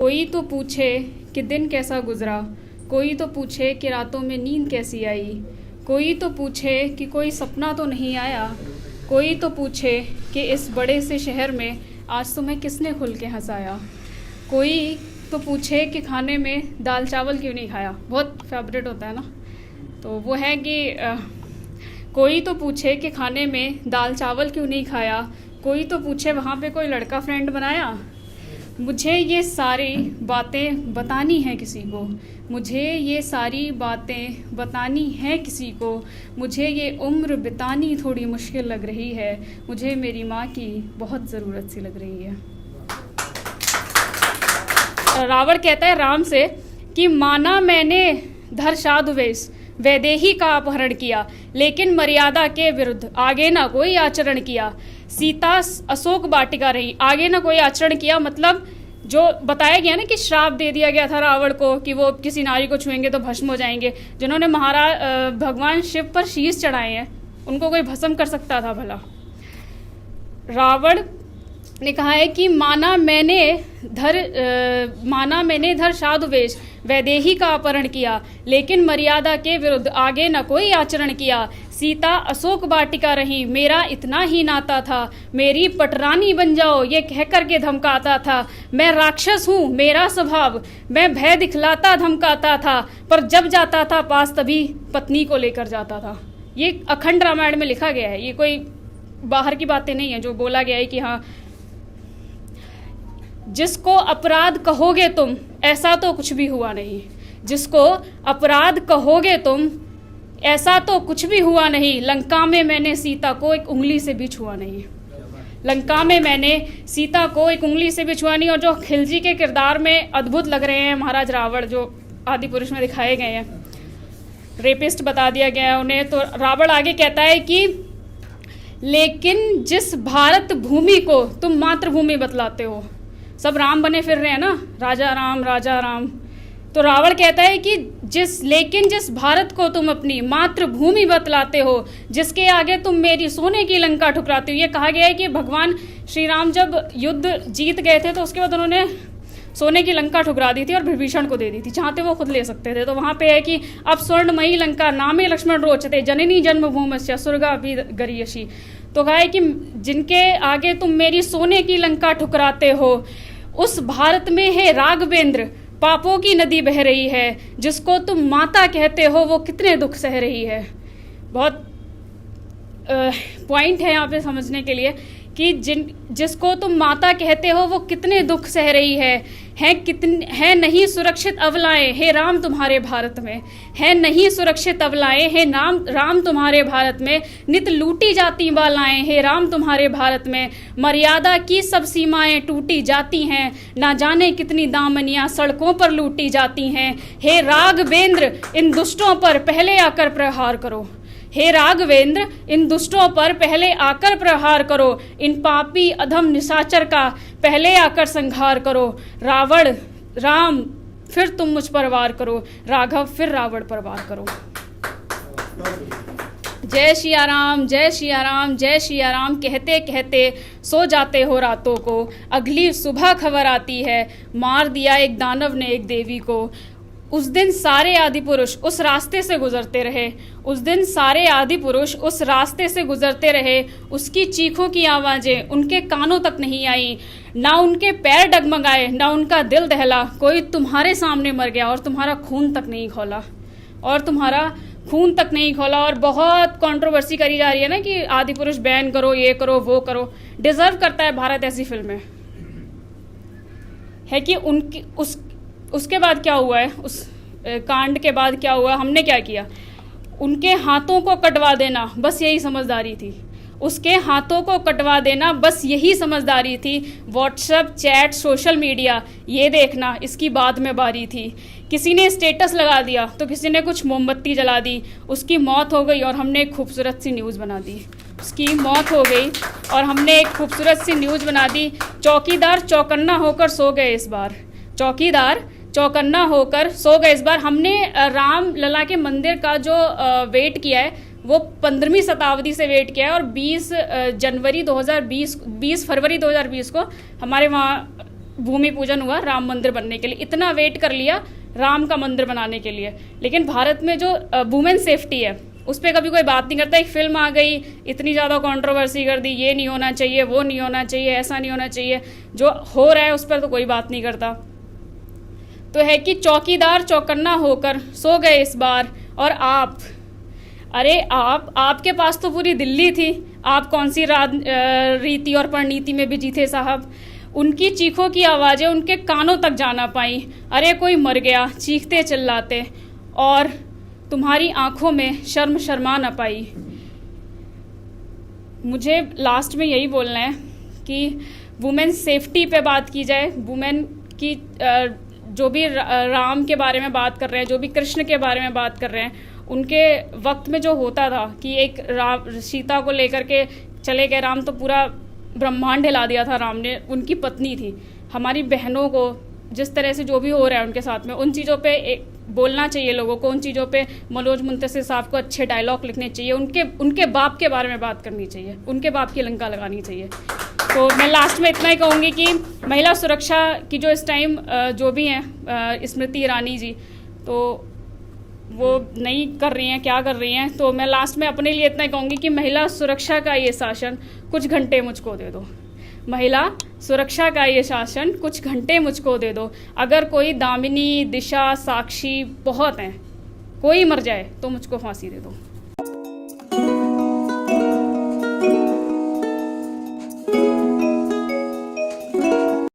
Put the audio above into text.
कोई तो पूछे कि दिन कैसा गुजरा, कोई तो पूछे कि रातों में नींद कैसी आई, कोई तो पूछे कि कोई सपना तो नहीं आया, कोई तो पूछे कि इस बड़े से शहर में आज तुम्हें किसने खुल के हंसाया, कोई तो पूछे कि खाने में दाल चावल क्यों नहीं खाया। बहुत फेवरेट होता है ना, तो वो है कि कोई तो पूछे कि खाने में दाल चावल क्यों नहीं खाया, कोई तो पूछे वहाँ पे कोई लड़का फ्रेंड बनाया। मुझे ये सारी बातें बतानी हैं किसी को, मुझे ये सारी बातें बतानी हैं किसी को, मुझे ये उम्र बितानी थोड़ी मुश्किल लग रही है, मुझे मेरी माँ की बहुत ज़रूरत सी लग रही है। रावण कहता है राम से कि माना मैंने धर साधुवेश, वैदेही का अपहरण किया, लेकिन मर्यादा के विरुद्ध आगे ना कोई आचरण किया। सीता अशोक वाटिका रही, आगे ना कोई आचरण किया, मतलब जो बताया गया ना कि श्राप दे दिया गया था रावण को कि वो किसी नारी को छुएंगे तो भस्म हो जाएंगे। जिन्होंने भगवान शिव पर शीश चढ़ाए हैं उनको कोई भस्म कर सकता था भला। रावण ने कहा है कि माना मैंने धर साधुवेश, वैदेही का अपहरण किया, लेकिन मर्यादा के विरुद्ध आगे न कोई आचरण किया। सीता अशोक वाटिका रही, मेरा इतना ही नाता था, मेरी पटरानी बन जाओ ये कह करके धमकाता था। मैं राक्षस हूँ मेरा स्वभाव, मैं भय दिखलाता धमकाता था, पर जब जाता था पास तभी पत्नी को लेकर जाता था। ये अखंड रामायण में लिखा गया है, ये कोई बाहर की बातें नहीं है जो बोला गया है कि हाँ जिसको अपराध कहोगे तुम ऐसा तो कुछ भी हुआ नहीं, जिसको अपराध कहोगे तुम ऐसा तो कुछ भी हुआ नहीं। लंका में मैंने सीता को एक उंगली से भी छुआ नहीं, लंका में मैंने सीता को एक उंगली से भी छुआ नहीं। और जो खिलजी के किरदार में अद्भुत लग रहे हैं महाराज रावण, जो आदि पुरुष में दिखाए गए हैं, रेपिस्ट बता दिया गया है उन्हें। तो रावण आगे कहता है कि लेकिन जिस भारत भूमि को तुम मातृभूमि बतलाते हो, सब राम बने फिर रहे हैं ना, राजा राम। तो रावण कहता है कि जिस भारत को तुम अपनी मातृभूमि बतलाते हो, जिसके आगे तुम मेरी सोने की लंका ठुकराते हो। ये कहा गया है कि भगवान श्री राम जब युद्ध जीत गए थे तो उसके बाद उन्होंने सोने की लंका ठुकरा दी थी और विभीषण को दे दी थी, चाहते वो खुद ले सकते थे। तो वहाँ पे है कि अब स्वर्णमयी लंका नामे लक्ष्मण रोचते, जननी जन्मभूमस्य स्वर्गापि गरीयसी। तो कहा है कि जिनके आगे तुम मेरी सोने की लंका ठुकराते हो, उस भारत में है राघवेंद्र, पापों की नदी बह रही है, जिसको तुम माता कहते हो वो कितने दुख सह रही है। बहुत पॉइंट है यहाँ पे समझने के लिए कि जिसको तुम माता कहते हो वो कितने दुख सह रही है नहीं सुरक्षित अबलाएं हे राम तुम्हारे भारत में, है नहीं सुरक्षित अबलाएं हे राम तुम्हारे भारत में, नित लूटी जाती बालाएं हे राम तुम्हारे भारत में, मर्यादा की सब सीमाएं टूटी जाती हैं, ना जाने कितनी दामनियां सड़कों पर लूटी जाती हैं। हे राघवेंद्र इन दुष्टों पर पहले आकर प्रहार करो, हे राघवेंद्र इन दुष्टों पर पहले आकर प्रहार करो, इन पापी अधम निशाचर का पहले आकर संहार करो। रावण राम फिर तुम मुझ पर वार करो, राघव फिर रावण पर वार करो। जय सिया राम, जय सिया राम, जय सिया राम कहते कहते सो जाते हो रातों को, अगली सुबह खबर आती है मार दिया एक दानव ने एक देवी को। उस दिन सारे आदि पुरुष उस रास्ते से गुजरते रहे, उस दिन सारे आदि पुरुष उस रास्ते से गुजरते रहे। उसकी चीखों की आवाज़ें उनके कानों तक नहीं आई, ना उनके पैर डगमगाए ना उनका दिल दहला। कोई तुम्हारे सामने मर गया और तुम्हारा खून तक नहीं खौला, और बहुत कंट्रोवर्सी करी जा रही है ना कि आदि पुरुष बैन करो, ये करो वो करो। डिजर्व करता है भारत ऐसी फिल्में है कि उनकी उसके बाद क्या हुआ है, उस कांड के बाद क्या हुआ, हमने क्या किया। उनके हाथों को कटवा देना बस यही समझदारी थी, उसके हाथों को कटवा देना बस यही समझदारी थी। व्हाट्सएप चैट सोशल मीडिया ये देखना इसकी बाद में बारी थी। किसी ने स्टेटस लगा दिया तो किसी ने कुछ मोमबत्ती जला दी, उसकी मौत हो गई और हमने एक खूबसूरत सी न्यूज़ बना दी। उसकी मौत हो गई और हमने एक खूबसूरत सी न्यूज़ बना दी। चौकीदार चौकन्ना होकर सो गए इस बार, चौकीदार चौकन्ना होकर सो गए इस बार। हमने राम लला के मंदिर का जो वेट किया है वो 15वीं शताब्दी से वेट किया है और 20 फरवरी 2020 को हमारे वहाँ भूमि पूजन हुआ राम मंदिर बनने के लिए, इतना वेट कर लिया राम का मंदिर बनाने के लिए, लेकिन भारत में जो वुमेन सेफ्टी है उस पर कभी कोई बात नहीं करता। एक फिल्म आ गई, इतनी ज़्यादा कंट्रोवर्सी कर दी, ये नहीं होना चाहिए, वो नहीं होना चाहिए, ऐसा नहीं होना चाहिए, जो हो रहा है उस पर तो कोई बात नहीं करता। तो है कि चौकीदार चौकन्ना होकर सो गए इस बार, और आप, अरे आपके पास तो पूरी दिल्ली थी, आप कौन सी रीति और परिणीति में बिजी थे साहब। उनकी चीखों की आवाज़ें उनके कानों तक जाना पाई। अरे कोई मर गया, चीखते चिल्लाते, और तुम्हारी आंखों में शर्म शर्मा न पाई। मुझे लास्ट में यही बोलना है कि वुमेन सेफ्टी पे बात की जाए, वुमेन की जो भी राम के बारे में बात कर रहे हैं, जो भी कृष्ण के बारे में बात कर रहे हैं, उनके वक्त में जो होता था कि एक सीता को लेकर के चले गए राम, तो पूरा ब्रह्मांड हिला दिया था राम ने। उनकी पत्नी थी। हमारी बहनों को जिस तरह से जो भी हो रहा है उनके साथ में, उन चीज़ों पे बोलना चाहिए लोगों को, उन चीज़ों पे मनोज मुंतशिर साहब को अच्छे डायलॉग लिखने चाहिए, उनके बाप के बारे में बात करनी चाहिए, उनके बाप की लंका लगानी चाहिए। तो मैं लास्ट में इतना ही कहूँगी कि महिला सुरक्षा की जो इस टाइम जो भी हैं स्मृति ईरानी जी, तो वो नहीं कर रही हैं, क्या कर रही हैं, तो मैं लास्ट में अपने लिए इतना ही कहूँगी कि महिला सुरक्षा का ये शासन कुछ घंटे मुझको दे दो। महिला सुरक्षा का ये शासन कुछ घंटे मुझको दे दो। अगर कोई दामिनी, दिशा, साक्षी बहुत हैं, कोई मर जाए तो मुझको फांसी दे दो।